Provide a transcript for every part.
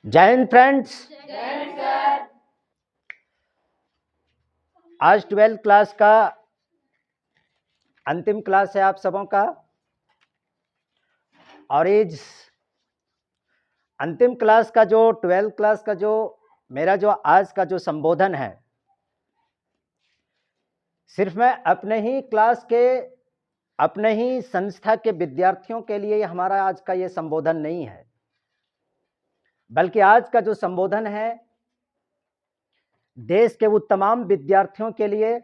जय हिंद फ्रेंड्स। आज 12th class का अंतिम क्लास है आप सबों का, और इस अंतिम क्लास का जो 12th क्लास का जो मेरा जो आज का जो संबोधन है, सिर्फ मैं अपने ही क्लास के अपने ही संस्था के विद्यार्थियों के लिए हमारा आज का ये संबोधन नहीं है, बल्कि आज का जो संबोधन है देश के वो तमाम विद्यार्थियों के लिए,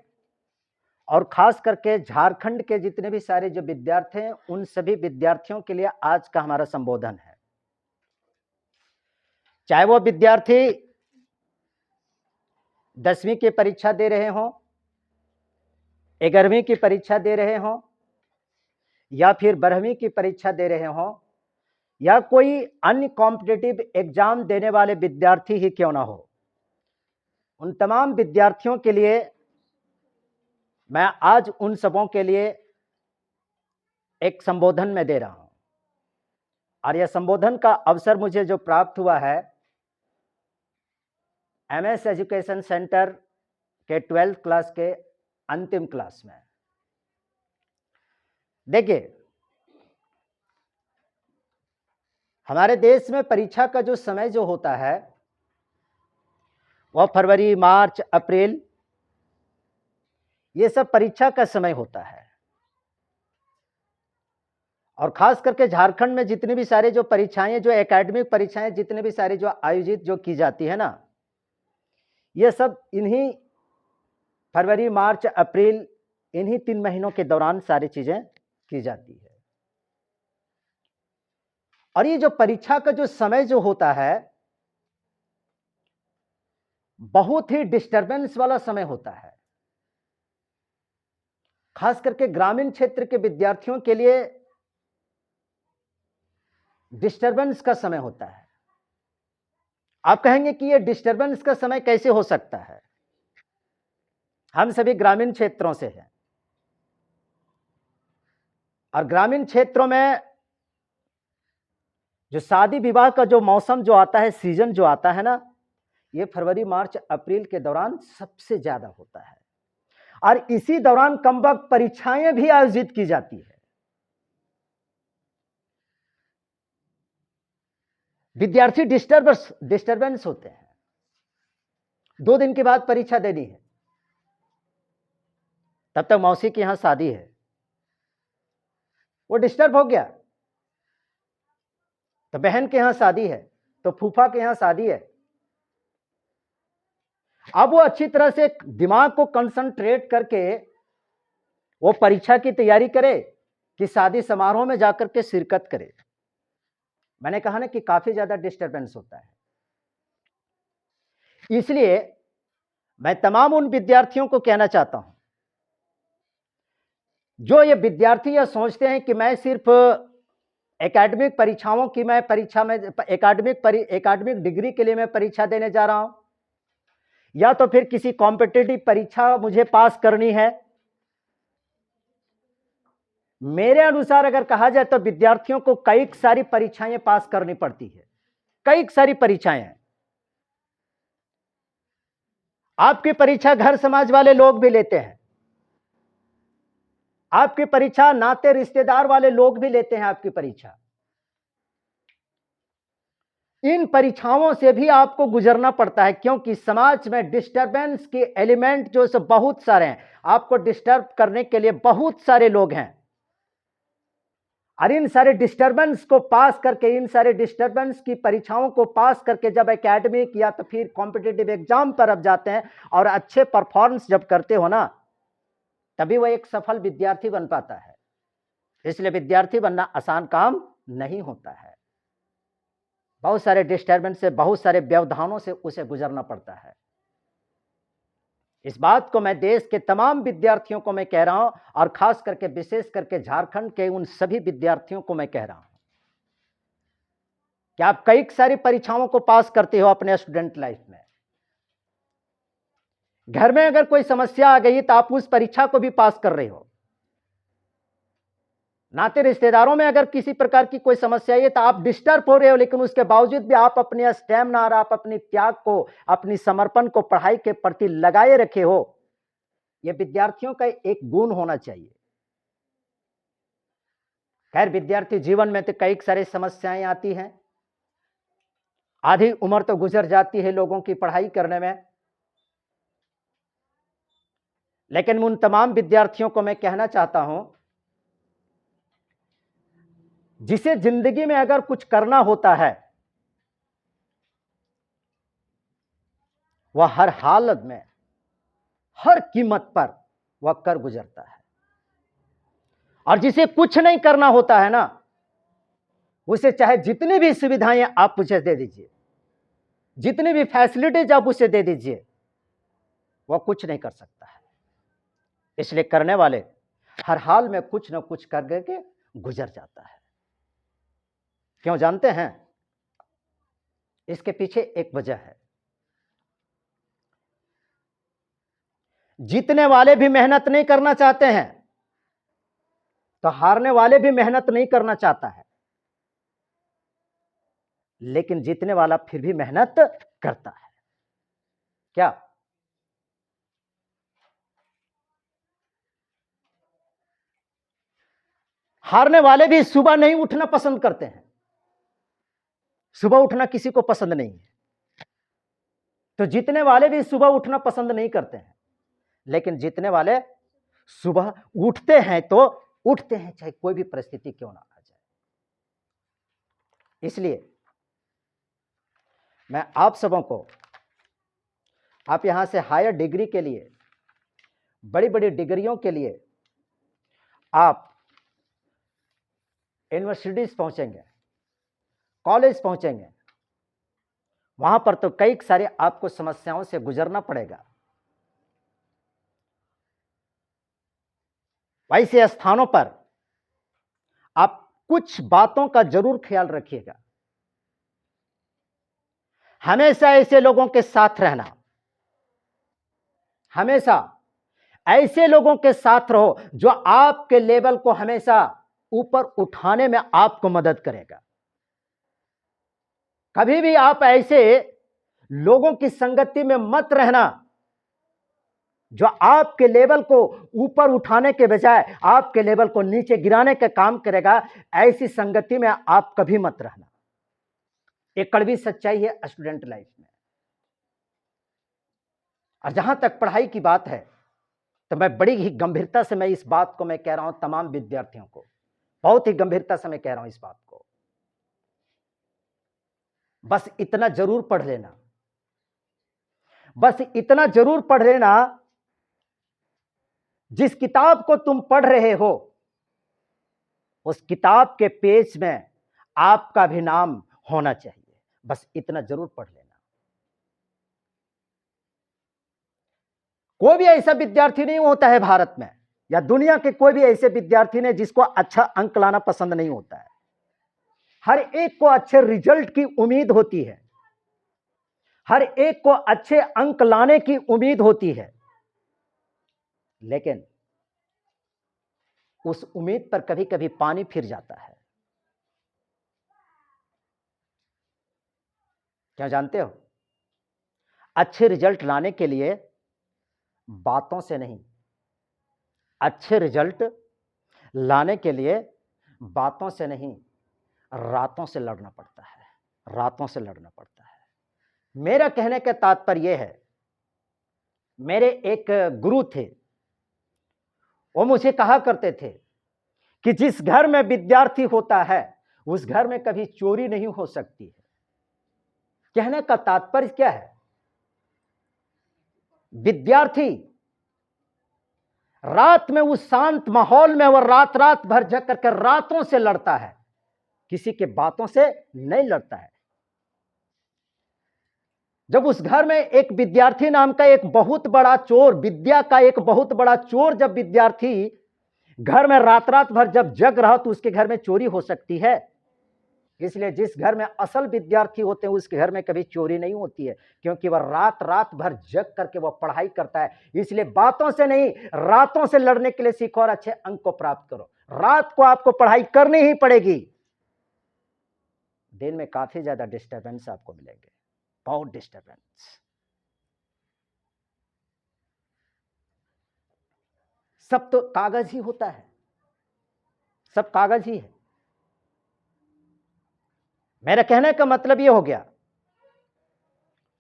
और खास करके झारखंड के जितने भी सारे जो विद्यार्थी हैं उन सभी विद्यार्थियों के लिए आज का हमारा संबोधन है। चाहे वो विद्यार्थी 10वीं की परीक्षा दे रहे हों, 11वीं की परीक्षा दे रहे हों, या फिर 12वीं की परीक्षा दे रहे हों, या कोई अन्य कॉम्पिटिटिव एग्जाम देने वाले विद्यार्थी ही क्यों ना हो, उन तमाम विद्यार्थियों के लिए मैं आज उन सबों के लिए एक संबोधन में दे रहा हूं। और यह संबोधन का अवसर मुझे जो प्राप्त हुआ है एमएस एजुकेशन सेंटर के 12th क्लास के अंतिम क्लास में। देखिए, हमारे देश में परीक्षा का जो समय जो होता है वह फरवरी, मार्च, अप्रैल, ये सब परीक्षा का समय होता है। और खास करके झारखंड में जितनी भी सारे जो परीक्षाएं, जो एकेडमिक परीक्षाएं जितने भी सारे जो आयोजित जो की जाती है ना, ये सब इन्हीं फरवरी, मार्च, अप्रैल, इन्हीं 3 महीनों के दौरान सारी चीजें की जाती है। और ये जो परीक्षा का जो समय जो होता है बहुत ही डिस्टरबेंस वाला समय होता है। खास करके ग्रामीण क्षेत्र के विद्यार्थियों के लिए डिस्टरबेंस का समय होता है। आप कहेंगे कि ये डिस्टरबेंस का समय कैसे हो सकता है? हम सभी ग्रामीण क्षेत्रों से हैं, और ग्रामीण क्षेत्रों में जो शादी विवाह का जो मौसम जो आता है, सीजन जो आता है ना, ये फरवरी, मार्च, अप्रैल के दौरान सबसे ज्यादा होता है। और इसी दौरान कम वक्त परीक्षाएं भी आयोजित की जाती है। विद्यार्थी डिस्टर्बेंस होते हैं। 2 दिन के बाद परीक्षा देनी है, तब तक मौसी के यहां शादी है, वो डिस्टर्ब हो गया। तो बहन के यहां शादी है, तो फूफा के यहां शादी है। अब वो अच्छी तरह से दिमाग को कंसंट्रेट करके वो परीक्षा की तैयारी करे कि शादी समारोह में जाकर के शिरकत करे। मैंने कहा ना कि काफी ज्यादा डिस्टरबेंस होता है। इसलिए मैं तमाम उन विद्यार्थियों को कहना चाहता हूं जो ये विद्यार्थी यह सोचते हैं कि मैं सिर्फ एकेडमिक परीक्षाओं की मैं परीक्षा में एकेडमिक डिग्री के लिए मैं परीक्षा देने जा रहा हूं, या तो फिर किसी कॉम्पिटिटिव परीक्षा मुझे पास करनी है। मेरे अनुसार अगर कहा जाए तो विद्यार्थियों को कई सारी परीक्षाएं पास करनी पड़ती है। कई सारी परीक्षाएं हैं। आपकी परीक्षा घर समाज वाले लोग भी लेते हैं, आपकी परीक्षा नाते रिश्तेदार वाले लोग भी लेते हैं आपकी परीक्षा। इन परीक्षाओं से भी आपको गुजरना पड़ता है, क्योंकि समाज में डिस्टरबेंस के एलिमेंट जो है बहुत सारे हैं। आपको डिस्टर्ब करने के लिए बहुत सारे लोग हैं, और इन सारे डिस्टरबेंस को पास करके, इन सारे डिस्टरबेंस की परीक्षाओं को पास करके जब एकेडमिक या तो फिर कॉम्पिटिटिव एग्जाम पर अब जाते हैं और अच्छे परफॉर्मेंस जब करते हो ना, तभी वह एक सफल विद्यार्थी बन पाता है। इसलिए विद्यार्थी बनना आसान काम नहीं होता है। बहुत सारे डिस्टरबेंस से, बहुत सारे व्यवधानों से उसे गुजरना पड़ता है। इस बात को मैं देश के तमाम विद्यार्थियों को मैं कह रहा हूं, और खास करके विशेष करके झारखंड के उन सभी विद्यार्थियों को मैं कह रहा हूं कि आप कई सारी परीक्षाओं को पास करते हो अपने स्टूडेंट लाइफ में। घर में अगर कोई समस्या आ गई तो आप उस परीक्षा को भी पास कर रहे हो। नाते रिश्तेदारों में अगर किसी प्रकार की कोई समस्या है तो आप डिस्टर्ब हो रहे हो, लेकिन उसके बावजूद भी आप अपने स्टैमिना और आप अपनी त्याग को, अपनी समर्पण को पढ़ाई के प्रति लगाए रखे हो। यह विद्यार्थियों का एक गुण होना चाहिए। खैर, विद्यार्थी जीवन में तो कई सारी समस्याएं आती हैं। आधी उम्र तो गुजर जाती है लोगों की पढ़ाई करने में, लेकिन उन तमाम विद्यार्थियों को मैं कहना चाहता हूं, जिसे जिंदगी में अगर कुछ करना होता है वह हर हालत में, हर कीमत पर वह कर गुजरता है। और जिसे कुछ नहीं करना होता है ना, उसे चाहे जितनी भी सुविधाएं आप उसे दे दीजिए, जितनी भी फैसिलिटीज आप उसे दे दीजिए, वह कुछ नहीं कर सकता है। इसलिए करने वाले हर हाल में कुछ न कुछ करके गुजर जाता है। क्यों जानते हैं? इसके पीछे एक वजह है। जीतने वाले भी मेहनत नहीं करना चाहते हैं, तो हारने वाले भी मेहनत नहीं करना चाहता है, लेकिन जीतने वाला फिर भी मेहनत करता है। क्या? हारने वाले भी सुबह नहीं उठना पसंद करते हैं। सुबह उठना किसी को पसंद नहीं है, तो जीतने वाले भी सुबह उठना पसंद नहीं करते हैं, लेकिन जीतने वाले सुबह उठते हैं तो उठते हैं, चाहे कोई भी परिस्थिति क्यों ना आ जाए। इसलिए मैं आप सबों को, आप यहां से हायर डिग्री के लिए, बड़ी बड़ी डिग्रियों के लिए आप यूनिवर्सिटीज पहुंचेंगे, कॉलेज पहुंचेंगे, वहां पर तो कई सारे आपको समस्याओं से गुजरना पड़ेगा। वैसे स्थानों पर आप कुछ बातों का जरूर ख्याल रखिएगा। हमेशा ऐसे लोगों के साथ रहना, हमेशा ऐसे लोगों के साथ रहो जो आपके लेवल को हमेशा ऊपर उठाने में आपको मदद करेगा। कभी भी आप ऐसे लोगों की संगति में मत रहना जो आपके लेवल को ऊपर उठाने के बजाय आपके लेवल को नीचे गिराने का काम करेगा। ऐसी संगति में आप कभी मत रहना। एक कड़वी सच्चाई है स्टूडेंट लाइफ में। और जहां तक पढ़ाई की बात है, तो मैं बड़ी ही गंभीरता से मैं इस बात को मैं कह रहा हूं तमाम विद्यार्थियों को, बहुत ही गंभीरता से मैं कह रहा हूं इस बात को। बस इतना जरूर पढ़ लेना, बस इतना जरूर पढ़ लेना, जिस किताब को तुम पढ़ रहे हो उस किताब के पेज में आपका भी नाम होना चाहिए। बस इतना जरूर पढ़ लेना। कोई भी ऐसा विद्यार्थी नहीं होता है भारत में या दुनिया के कोई भी ऐसे विद्यार्थी नहीं जिसको अच्छा अंक लाना पसंद नहीं होता है। हर एक को अच्छे रिजल्ट की उम्मीद होती है, हर एक को अच्छे अंक लाने की उम्मीद होती है, लेकिन उस उम्मीद पर कभी कभी पानी फिर जाता है। क्या जानते हो? अच्छे रिजल्ट लाने के लिए बातों से नहीं, अच्छे रिजल्ट लाने के लिए बातों से नहीं, रातों से लड़ना पड़ता है, रातों से लड़ना पड़ता है। मेरा कहने का तात्पर्य यह है, मेरे एक गुरु थे, वो मुझे कहा करते थे कि जिस घर में विद्यार्थी होता है उस घर में कभी चोरी नहीं हो सकती है। कहने का तात्पर्य क्या है? विद्यार्थी रात में उस शांत माहौल में वो रात रात भर जग करके रातों से लड़ता है, किसी के बातों से नहीं लड़ता है। जब उस घर में एक विद्यार्थी नाम का एक बहुत बड़ा चोर, विद्या का एक बहुत बड़ा चोर, जब विद्यार्थी घर में रात रात भर जब जग रहा तो उसके घर में चोरी हो सकती है। इसलिए जिस घर में असल विद्यार्थी होते हैं उसके घर में कभी चोरी नहीं होती है, क्योंकि वह रात रात भर जग करके वह पढ़ाई करता है। इसलिए बातों से नहीं, रातों से लड़ने के लिए सीखो और अच्छे अंक को प्राप्त करो। रात को आपको पढ़ाई करनी ही पड़ेगी। दिन में काफी ज्यादा डिस्टर्बेंस आपको मिलेंगे, बहुत डिस्टर्बेंस। सब तो कागज ही होता है, सब कागज ही है। मेरा कहने का मतलब यह हो गया,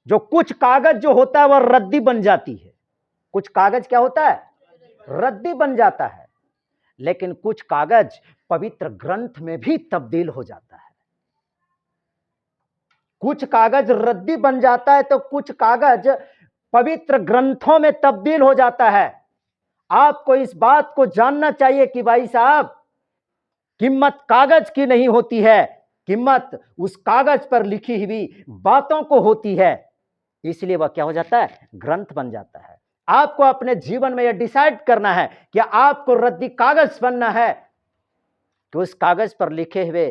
जो कुछ कागज जो होता है वह रद्दी बन जाती है। कुछ कागज क्या होता है? रद्दी बन जाता है। लेकिन कुछ कागज पवित्र ग्रंथ में भी तब्दील हो जाता है। कुछ कागज रद्दी बन जाता है तो कुछ कागज पवित्र ग्रंथों में तब्दील हो जाता है। आपको इस बात को जानना चाहिए कि भाई साहब, कीमत कागज की नहीं होती है, कीमत उस कागज पर लिखी हुई बातों को होती है। इसलिए वह क्या हो जाता है? ग्रंथ बन जाता है। आपको अपने जीवन में यह डिसाइड करना है कि आपको रद्दी कागज बनना है कि उस कागज पर लिखे हुए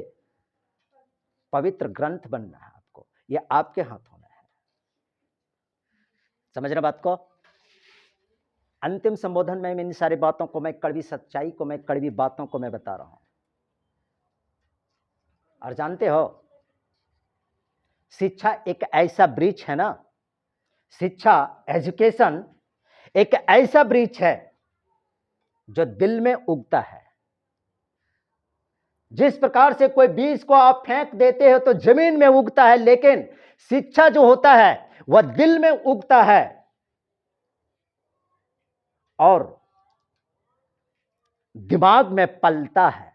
पवित्र ग्रंथ बनना है। आपको यह आपके हाथ होना है। समझ रहे बात को? अंतिम संबोधन में इन सारी बातों को, मैं कड़वी सच्चाई को, मैं कड़वी बातों को मैं बता रहा हूं। और जानते हो, शिक्षा एक ऐसा वृक्ष है ना, शिक्षा, एजुकेशन एक ऐसा वृक्ष है जो दिल में उगता है। जिस प्रकार से कोई बीज को आप फेंक देते हो तो जमीन में उगता है, लेकिन शिक्षा जो होता है वह दिल में उगता है और दिमाग में पलता है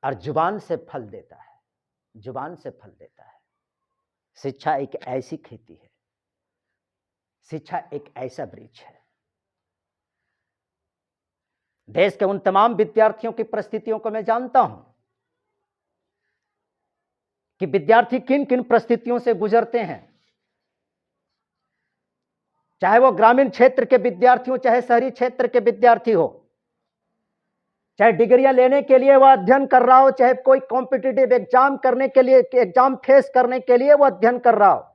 और जुबान से फल देता है, जुबान से फल देता है। शिक्षा एक ऐसी खेती है, शिक्षा एक ऐसा वृक्ष है। देश के उन तमाम विद्यार्थियों की परिस्थितियों को मैं जानता हूं कि विद्यार्थी किन किन परिस्थितियों से गुजरते हैं। चाहे वो ग्रामीण क्षेत्र के विद्यार्थी हो, चाहे शहरी क्षेत्र के विद्यार्थी हो, चाहे डिग्रियां लेने के लिए वह अध्ययन कर रहा हो, चाहे कोई कॉम्पिटिटिव एग्जाम करने के लिए, एग्जाम फेस करने के लिए वह अध्ययन कर रहा हो।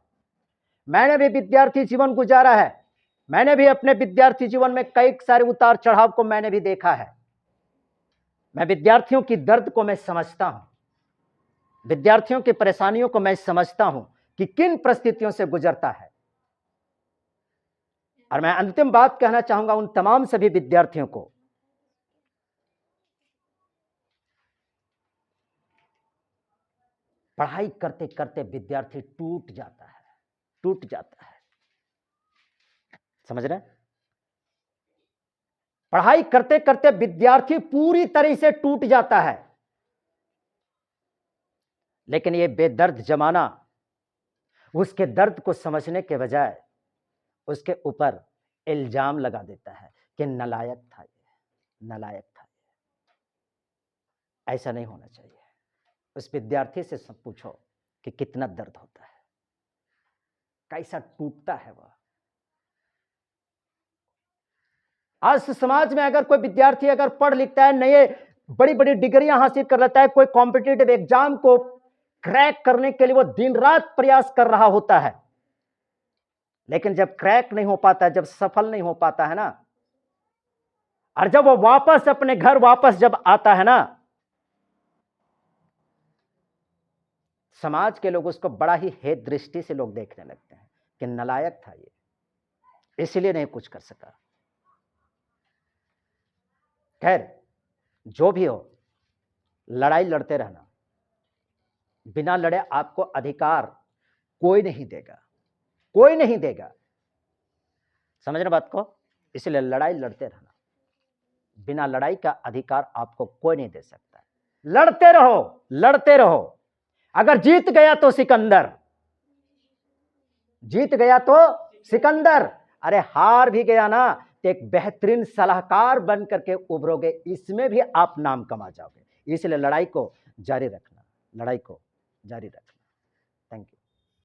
मैंने भी विद्यार्थी जीवन गुजारा है। मैंने भी अपने विद्यार्थी जीवन में कई सारे उतार चढ़ाव को मैंने भी देखा है। मैं विद्यार्थियों की दर्द को मैं समझता हूं, विद्यार्थियों की परेशानियों को मैं समझता हूं कि किन परिस्थितियों से गुजरता है। और मैं अंतिम बात कहना चाहूंगा उन तमाम सभी विद्यार्थियों को, पढ़ाई करते करते विद्यार्थी टूट जाता है, टूट जाता है। समझ रहे? पढ़ाई करते करते विद्यार्थी पूरी तरह से टूट जाता है, लेकिन यह बेदर्द जमाना उसके दर्द को समझने के बजाय उसके ऊपर इल्जाम लगा देता है कि नालायक था ये, नालायक था ये। ऐसा नहीं होना चाहिए। उस विद्यार्थी से सब पूछो कि कितना दर्द होता है, कैसा टूटता है वह। आज समाज में अगर कोई विद्यार्थी अगर पढ़ लिखता है, नए बड़ी बड़ी डिग्रियां हासिल कर लेता है, कोई कॉम्पिटिटिव एग्जाम को क्रैक करने के लिए वो दिन रात प्रयास कर रहा होता है, लेकिन जब क्रैक नहीं हो पाता, जब सफल नहीं हो पाता है ना, और जब वो वापस अपने घर वापस जब आता है ना, समाज के लोग उसको बड़ा ही हेय दृष्टि से लोग देखने लगते हैं कि नालायक था ये, इसलिए नहीं कुछ कर सका। खैर, जो भी हो, लड़ाई लड़ते रहना। बिना लड़े आपको अधिकार कोई नहीं देगा, कोई नहीं देगा। समझ रहे बात को? इसलिए लड़ाई लड़ते रहना। बिना लड़ाई का अधिकार आपको कोई नहीं दे सकता। लड़ते रहो, लड़ते रहो। अगर जीत गया तो सिकंदर, जीत गया तो सिकंदर, अरे हार भी गया ना तो एक बेहतरीन सलाहकार बन करके उभरोगे, इसमें भी आप नाम कमा जाओगे। इसलिए लड़ाई को जारी रखना, लड़ाई को जारी रखना।